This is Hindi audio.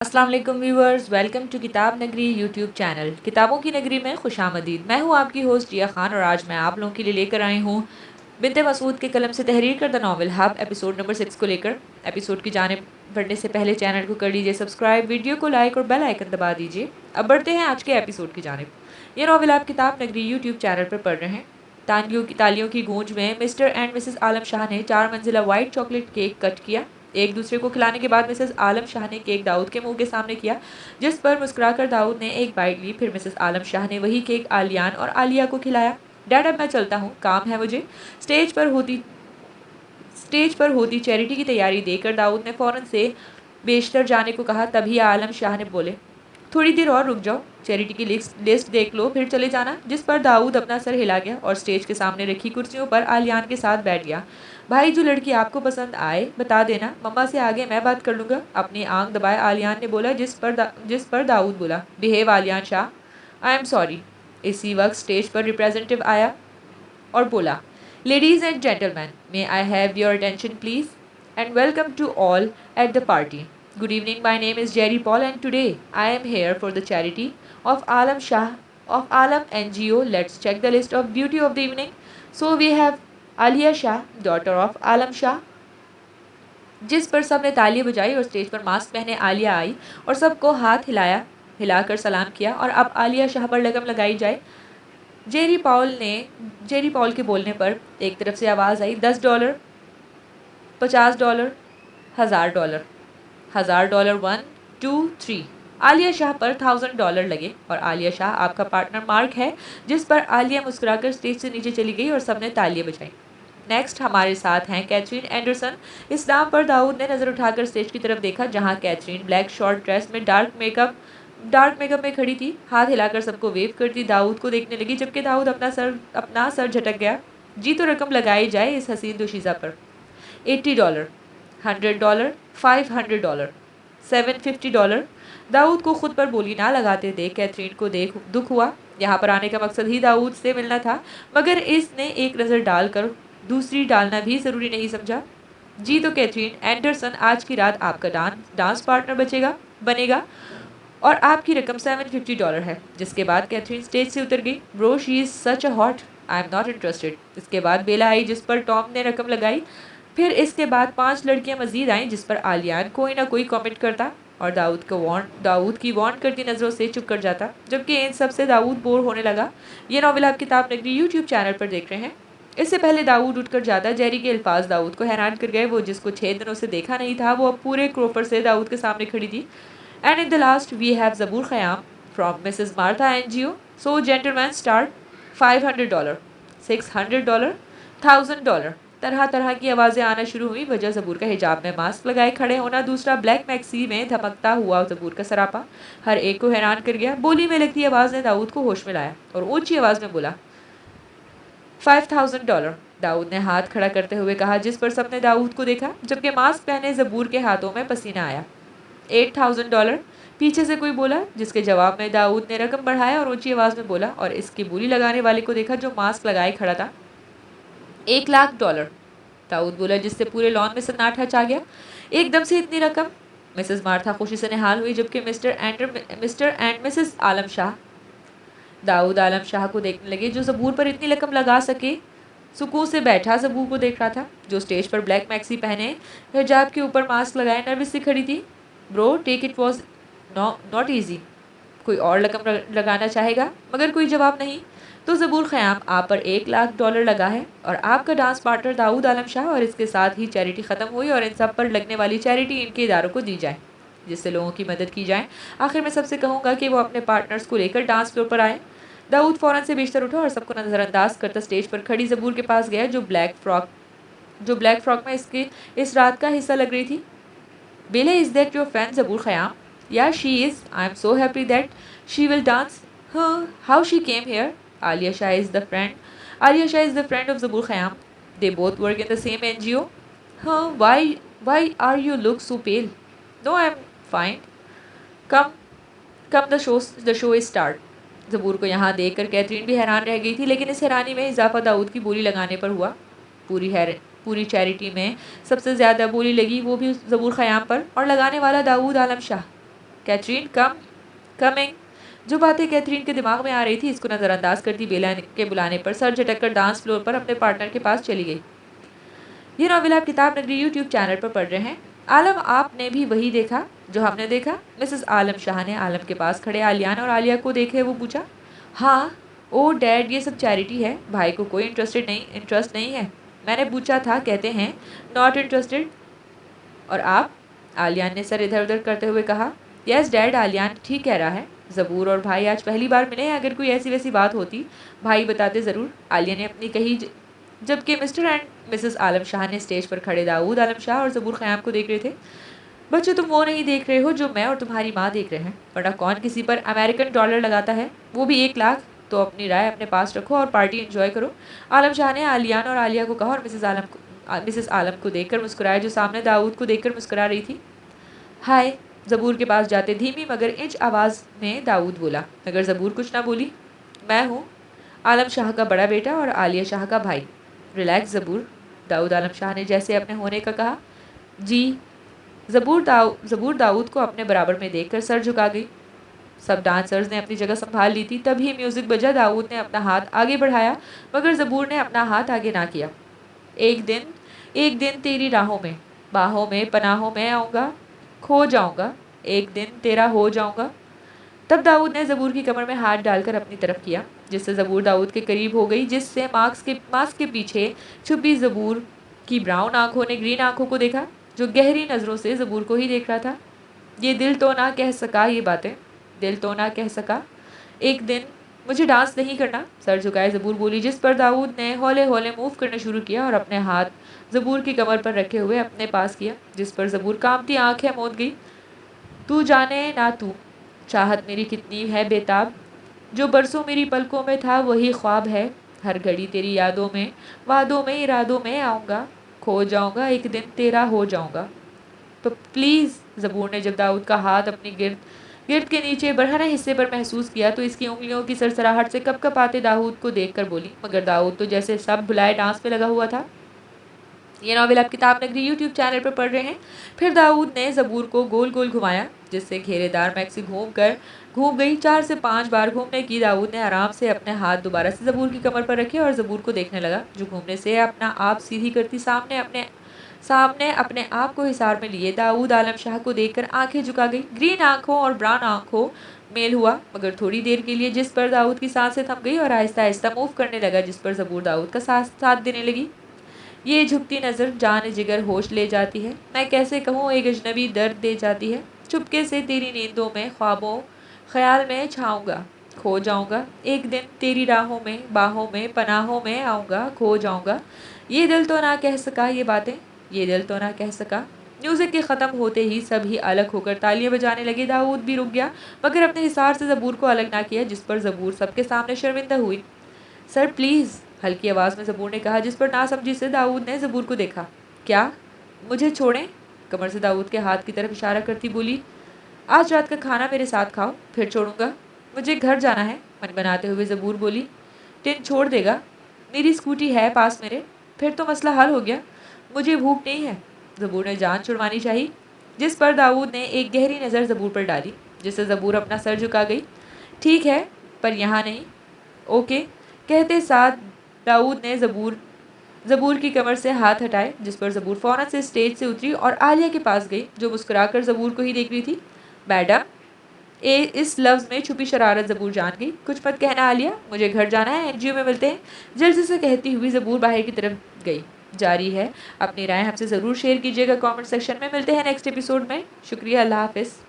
अस्सलाम वालेकुम व्यूवर्स, वेलकम टू किताब नगरी यूट्यूब चैनल। किताबों की नगरी में खुशामदीद। मैं हूँ आपकी होस्ट जिया खान और आज मैं आप लोगों के लिए लेकर आई हूँ बिन्ते मसूद के कलम से तहरीर करदा नावल हब एपिसोड नंबर 6 को लेकर। एपिसोड की जानिब बढ़ने से पहले चैनल को कर लीजिए सब्सक्राइब, वीडियो को लाइक और बेल आइकन दबा दीजिए। अब बढ़ते हैं आज के एपिसोड की जानिब। ये नावल आप किताब नगरी यूट्यूब चैनल पर पढ़ रहे हैं। तालियों की गूंज में मिस्टर एंड मिसेस आलम शाह ने 4 मंजिला वाइट चॉकलेट केक कट किया। एक दूसरे को खिलाने के बाद मिसेस आलम शाह ने केक दाऊद के मुंह के सामने किया, जिस पर मुस्कुराकर दाऊद ने एक बाइट ली। फिर मिसेस आलम शाह ने वही केक आलियान और आलिया को खिलाया। डैड, अब मैं चलता हूँ, काम है मुझे। स्टेज पर होती स्टेज पर होती चैरिटी की तैयारी देकर दाऊद ने फौरन से बेशतर जाने को कहा। तभी आलम शाह ने बोले, थोड़ी देर और रुक जाओ, चैरिटी की लिस्ट देख लो फिर चले जाना। जिस पर दाऊद अपना सर हिला गया और स्टेज के सामने रखी कुर्सियों पर आलियान के साथ बैठ गया। भाई, जो लड़की आपको पसंद आए बता देना, मम्मा से आगे मैं बात कर लूँगा। अपनी आंख दबाए आलियान ने बोला, जिस पर दाऊद बोला, behave Aliyan Shah, I am sorry. इसी वक्त स्टेज पर रिप्रेजेंटेटिव आया और बोला, ladies and gentleman, may I have your attention please and welcome to all at the party. Good evening, my name is Jerry Paul and today I am here for the charity of Alam NGO. Let's check the list of beauty of the evening. So we have Alia Shah, daughter of Alam Shah. जिस पर सब ने तालियां बजाई और स्टेज पर मास्क पहने आलिया आई और सबको हाथ हिलाकर सलाम किया। और अब आलिया शाह पर लगम लगाई जाए। जेरी पॉल के बोलने पर एक तरफ से आवाज़ आई, $10, $50, $1000, $1000, 1 2 3। आलिया शाह पर $1000 लगे और आलिया शाह आपका पार्टनर मार्क है। जिस पर आलिया मुस्कुराकर स्टेज से नीचे चली गई और सबने तालियां बजाई। नेक्स्ट हमारे साथ हैं कैथरीन एंडरसन। इस नाम पर दाऊद ने नज़र उठाकर स्टेज की तरफ देखा, जहां कैथरीन ब्लैक शॉर्ट ड्रेस में डार्क मेकअप में खड़ी थी। हाथ हिलाकर सबको वेव करती दाऊद को देखने लगी, जबकि दाऊद अपना सर झटक गया। जी तो रकम लगाई जाए इस हसीन दोशीज़ा पर। $80, $100, $500, $750। दाऊद को खुद पर बोली ना लगाते देख कैथरीन को दुख हुआ। यहाँ पर आने का मकसद ही दाऊद से मिलना था, मगर इसने एक नज़र डालकर दूसरी डालना भी ज़रूरी नहीं समझा। जी तो कैथरीन एंडरसन, आज की रात आपका डांस पार्टनर बनेगा और आपकी रकम $750 है। जिसके बाद कैथरीन स्टेज से उतर गई। Bro, she is such a hot, I am not interested. इसके बाद बेला आई, जिस पर टॉम ने रकम लगाई। फिर इसके बाद 5 लड़कियां मजीद आईं, जिस पर आलियान कोई ना कोई कमेंट करता और दाऊद की वार्न करती नज़रों से चुप कर जाता, जबकि इन सब से दाऊद बोर होने लगा। ये नावल आप किताब नगरी यूट्यूब चैनल पर देख रहे हैं। इससे पहले दाऊद उठकर जाता, जेरी के अल्फाज दाऊद को हैरान कर गए। वो जिसको 6 दिनों से देखा नहीं था, वो अब पूरे क्रोफर से दाऊद के सामने खड़ी थी। And in the last we have Zaboor Khayyam from Mrs Martha NGO। So gentleman start. $500, $600, $1000। तरह तरह की आवाज़ें आना शुरू हुई। वजह ज़बूर का हिजाब में मास्क लगाए खड़े होना, दूसरा ब्लैक मैक्सी में धमकता हुआ ज़बूर का सरापा हर एक को हैरान कर गया। बोली में लगती आवाज़ ने दाऊद को होश में लाया और ऊंची आवाज़ में बोला, $5000। दाऊद ने हाथ खड़ा करते हुए कहा, जिस पर सबने दाऊद को देखा, जबकि मास्क पहने ज़बूर के हाथों में पसीना आया। $8000। पीछे से कोई बोला, जिसके जवाब में दाऊद ने रकम बढ़ाया और ऊंची आवाज़ में बोला और इसकी बोली लगाने वाले को देखा जो मास्क लगाए खड़ा था। $1,00,000। दाऊद बोला, जिससे पूरे लॉन में सन्नाटा छा गया। एकदम से इतनी रकम! मिसेस मार्था खुशी से निहाल हुई, जबकि मिस्टर एंड मिसेस आलम शाह दाऊद आलम शाह को देखने लगे, जो ज़बूर पर इतनी रकम लगा सके। सुकून से बैठा ज़बूर को देख रहा था, जो स्टेज पर ब्लैक मैक्सी पहने हिजाब के ऊपर मास्क लगाए नर्वस सी खड़ी थी। Bro, take it was not easy. कोई और रकम लगाना चाहेगा? मगर कोई जवाब नहीं। तो ज़बूर ख़याम, आप पर $1,00,000 लगा है और आपका डांस पार्टनर दाऊद आलम शाह, और इसके साथ ही चैरिटी ख़त्म हुई और इन सब पर लगने वाली चैरिटी इनके इदारों को दी जाए, जिससे लोगों की मदद की जाए। आखिर में सबसे कहूँगा कि वो अपने पार्टनर्स को लेकर डांस फ्लोर पर आए। दाऊद फ़ौरन से बिस्तर उठा और सबको नज़रअंदाज करता स्टेज पर खड़ी ज़बूर के पास गया, जो ब्लैक फ्रॉक में इस रात का हिस्सा लग रही थी। Belle, is that your friend Zaboor Khayyam? Yeah, she is. I am so happy that she will dance. How she came here? Alia Shah is the friend. Alia Shah is the friend of Zabur Khayyam. They both work in the same NGO. Why are you look so pale? No, I am fine. Come, the show is start. ज़बूर को यहाँ देखकर कैथरीन भी हैरान रह गई थी, लेकिन इस हैरानी में इजाफा दाऊद की बोली लगाने पर हुआ। पूरी चैरिटी में सबसे ज़्यादा बोली लगी वो भी ज़बूर ख़याम पर, और लगाने वाला Dawood Alam Shah. Catherine come coming. जो बातें कैथरीन के दिमाग में आ रही थी इसको नज़रअंदाज करती बेला के बुलाने पर सर झटक कर डांस फ्लोर पर अपने पार्टनर के पास चली गई। ये नॉवेल आप किताब नगरी यूट्यूब चैनल पर पढ़ रहे हैं। आलम, आपने भी वही देखा जो हमने देखा? मिसेस आलम शाह ने आलम के पास खड़े आलियान और आलिया को देखे वो पूछा। हाँ। ओ डैड, ये सब चैरिटी है, भाई को कोई इंटरेस्ट नहीं है। मैंने पूछा था, कहते हैं नॉट इंटरेस्टेड। और आप? आलियान ने सर इधर उधर करते हुए कहा। यस डैड, आलियान ठीक कह रहा है। ज़बूर और भाई आज पहली बार मिले हैं, अगर कोई ऐसी वैसी बात होती भाई बताते ज़रूर, आलिया ने अपनी कही, जबकि मिस्टर एंड मिसेस आलम शाह ने स्टेज पर खड़े दाऊद आलम शाह और ज़बूर ख़याम को देख रहे थे। बच्चों, तुम वो नहीं देख रहे हो जो मैं और तुम्हारी माँ देख रहे हैं, वरना कौन किसी पर अमेरिकन डॉलर लगाता है, वो भी 1 लाख। तो अपनी राय अपने पास रखो और पार्टी एंजॉय करो। आलम शाह ने आलियान और आलिया को कहा और मिसेस आलम को देखकर मुस्कुराया जो सामने दाऊद को देखकर मुस्कुरा रही थी। हाय, ज़बूर के पास जाते धीमी मगर इंच आवाज़ में दाऊद बोला, मगर ज़बूर कुछ ना बोली। मैं हूँ आलम शाह का बड़ा बेटा और आलिया शाह का भाई। रिलैक्स ज़बूर, दाऊद आलम शाह ने जैसे अपने होने का कहा। जी। ज़बूर दाऊद को अपने बराबर में देखकर सर झुका गई। सब डांसर्स ने अपनी जगह संभाल ली थी। तभी म्यूज़िक बजा। दाऊद ने अपना हाथ आगे बढ़ाया मगर ज़बूर ने अपना हाथ आगे ना किया। एक दिन तेरी राहों में, बाहों में, पनाहों में आऊँगा, खो जाऊँगा, एक दिन तेरा हो जाऊँगा। तब दाऊद ने ज़बूर की कमर में हाथ डालकर अपनी तरफ किया, जिससे ज़बूर दाऊद के करीब हो गई, जिससे मास्क के पीछे छुपी ज़बूर की ब्राउन आंखों ने ग्रीन आंखों को देखा, जो गहरी नज़रों से ज़बूर को ही देख रहा था। ये दिल तो ना कह सका, ये बातें दिल तो ना कह सका। एक दिन मुझे डांस नहीं करना, सर झुकाए ज़बूर बोली, जिस पर दाऊद ने हौले हौले मूव करना शुरू किया और अपने हाथ ज़बूर की कमर पर रखे हुए अपने पास किया, जिस पर ज़बूर कांपती आंखें मूंद गई। तू जाने ना तू, चाहत मेरी कितनी है बेताब, जो बरसों मेरी पलकों में था वही ख्वाब है, हर घड़ी तेरी यादों में, वादों में, इरादों में आऊँगा, खो जाऊँगा, एक दिन तेरा हो जाऊँगा। तो प्लीज़, ज़बूर ने जब दाऊद का हाथ अपनी गिर्द के नीचे बढ़ाना हिस्से पर महसूस किया तो इसकी उंगलियों की सरसराहट से कप आते दाऊद को देखकर बोली, मगर दाऊद तो जैसे सब भुलाए डांस पे लगा हुआ था। ये नॉवेल आप किताब नगरी यूट्यूब चैनल पर पढ़ रहे हैं। फिर दाऊद ने ज़बूर को गोल गोल घुमाया, जिससे घेरेदार मैक्सी घूम गई। 4 से 5 बार घूमने की दाऊद ने आराम से अपने हाथ दोबारा से ज़बूर की कमर पर रखे और ज़बूर को देखने लगा, जो घूमने से अपना आप सीधी करती सामने अपने आप को हिसार में लिए दाऊद आलम शाह को देखकर आंखें झुका गई। ग्रीन आंखों और ब्राउन आंखों मेल हुआ, मगर थोड़ी देर के लिए, जिस पर दाऊद की सांसें थम गई और आहिस्ता आहिस्ता मूव करने लगा, जिस पर ज़बूर दाऊद का साथ देने लगी। ये झुकती नज़र जान जिगर होश ले जाती है, मैं कैसे कहूँ, एक अजनबी दर्द दे जाती है। चुपके से तेरी नींदों में, ख्वाबों ख्याल में छाऊँगा, खो जाऊँगा, एक दिन तेरी राहों में, बाहों में, पनाहों में आऊँगा, खो जाऊँगा। ये दिल तो ना कह सका, ये बातें ये दिल तो ना कह सका। म्यूज़िक के ख़त्म होते ही सभी अलग होकर तालियां बजाने लगे। दाऊद भी रुक गया, मगर अपने हिसार से ज़बूर को अलग ना किया, जिस पर ज़बूर सबके सामने शर्मिंदा हुई। सर प्लीज़, हल्की आवाज़ में ज़बूर ने कहा, जिस पर नासमझी से दाऊद ने ज़बूर को देखा। क्या? मुझे छोड़ें? कमर से दाऊद के हाथ की तरफ इशारा करती बोली, आज रात का खाना मेरे साथ खाओ, फिर छोड़ूंगा। मुझे घर जाना है, मन बनाते हुए ज़बूर बोली। टिन छोड़ देगा? मेरी स्कूटी है पास मेरे, फिर तो मसला हल हो गया। मुझे भूख नहीं है, ज़बूर ने जान छुड़वानी चाहिए, जिस पर दाऊद ने एक गहरी नज़र ज़बूर पर डाली, जिससे ज़बूर अपना सर झुका गई। ठीक है, पर यहाँ नहीं। ओके, कहते साथ दाऊद ने ज़बूर की कमर से हाथ हटाए, जिस पर ज़बूर फ़ौरन से स्टेज से उतरी और आलिया के पास गई, जो मुस्कुराकर ज़बूर को ही देख रही थी। मैडम, इस लफ्ज़ में छुपी शरारत ज़बूर जान गई। कुछ मत कहना आलिया, मुझे घर जाना है, एनजीओ में मिलते हैं। जल्दी से कहती हुई ज़बूर बाहर की तरफ गई। जारी है, अपनी राय हमसे ज़रूर शेयर कीजिएगा कमेंट सेक्शन में। मिलते हैं नेक्स्ट एपिसोड में। शुक्रिया, अल्लाह हाफ़िज़।